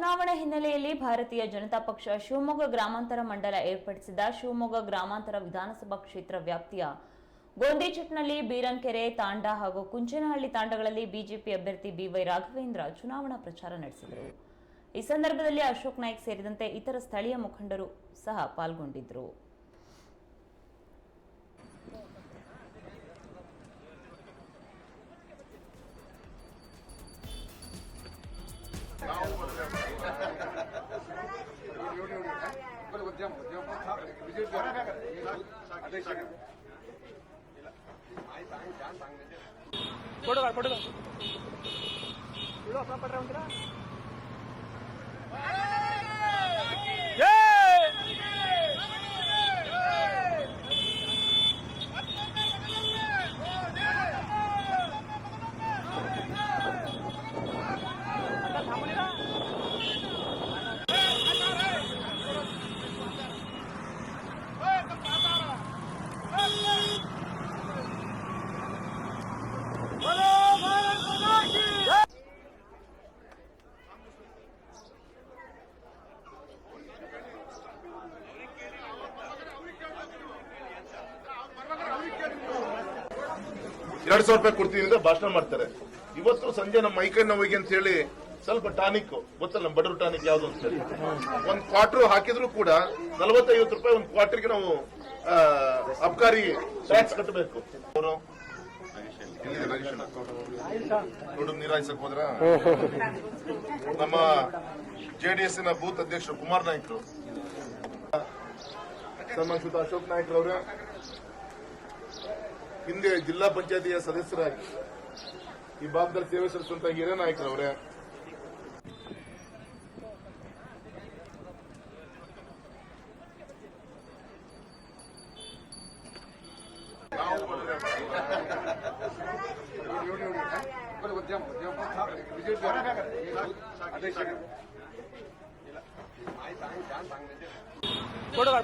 ಚುನಾವಣಾ ಹಿನ್ನೆಲೆಯಲ್ಲಿ ಭಾರತೀಯ ಜನತಾ ಪಕ್ಷ ಶಿವಮೊಗ್ಗ ಗ್ರಾಮಾಂತರ ಮಂಡಲ ಏರ್ಪಡಿಸಿದ ಶಿವಮೊಗ್ಗ ಗ್ರಾಮಾಂತರ ವಿಧಾನಸಭಾ ಕ್ಷೇತ್ರ ವ್ಯಾಪ್ತಿಯ ಗೋಂದಿಚಟ್ನಳ್ಳಿ, ಬೀರಂಕೆರೆ ತಾಂಡ ಹಾಗೂ ಕುಂಚನಹಳ್ಳಿ ತಾಂಡಗಳಲ್ಲಿ ಬಿಜೆಪಿ ಅಭ್ಯರ್ಥಿ ಬಿವೈ ರಾಘವೇಂದ್ರ ಚುನಾವಣಾ ಪ್ರಚಾರ ನಡೆಸಿದರು. ಈ ಸಂದರ್ಭದಲ್ಲಿ ಅಶೋಕ್ ನಾಯ್ಕ್ ಸೇರಿದಂತೆ ಇತರ ಸ್ಥಳೀಯ ಮುಖಂಡರು ಸಹ ಪಾಲ್ಗೊಂಡಿದ್ದರು. ₹2,000 ಕೊಡ್ತೀನಿ ಅಂತ ಭಾಷಣ ಮಾಡ್ತಾರೆ. ಇವತ್ತು ಸಂಜೆ ನಮ್ಮ ಮೈಕೈ ನೋವಿಗೆ ಅಂತ ಹೇಳಿ ಸ್ವಲ್ಪ ಟಾನಿಕ್ ಗೊತ್ತಲ್ಲ, ನಮ್ಮ ಬಡವ್ರ ಟಾನಿಕ್ ಯಾವ್ದು ಅಂತ ಹೇಳಿ ಒಂದು ಕ್ವಾರ್ಟರ್ ಹಾಕಿದ್ರು ಕೂಡ ₹40-50 ಒಂದು ಕ್ವಾರ್ಟರ್ಗೆ ನಾವು ಅಬ್ಕಾರಿ ಟ್ಯಾಕ್ಸ್ ಕಟ್ಟಬೇಕು. ಅವರು ದೊಡ್ಡ ನೀರಾಯಿಸಕ್ ಹೋದ್ರ ನಮ್ಮ ಜೆಡಿಎಸ್ ನ ಬೂತ್ ಅಧ್ಯಕ್ಷರು ಕುಮಾರ್ ನಾಯ್ಕರು, ಸನ್ಮಾನಿತ ಅಶೋಕ್ ನಾಯ್ಕರವರ ಹಿಂದೆ ಜಿಲ್ಲಾ ಪಂಚಾಯತಿಯ ಸದಸ್ಯರಾಗಿ ಈ ಭಾಗದಲ್ಲಿ ಸೇವೆ ಸಲ್ಲಿಸುವಂತಹ ಹಿರಿಯ ನಾಯಕರವರೇ, ಕೊಡುವ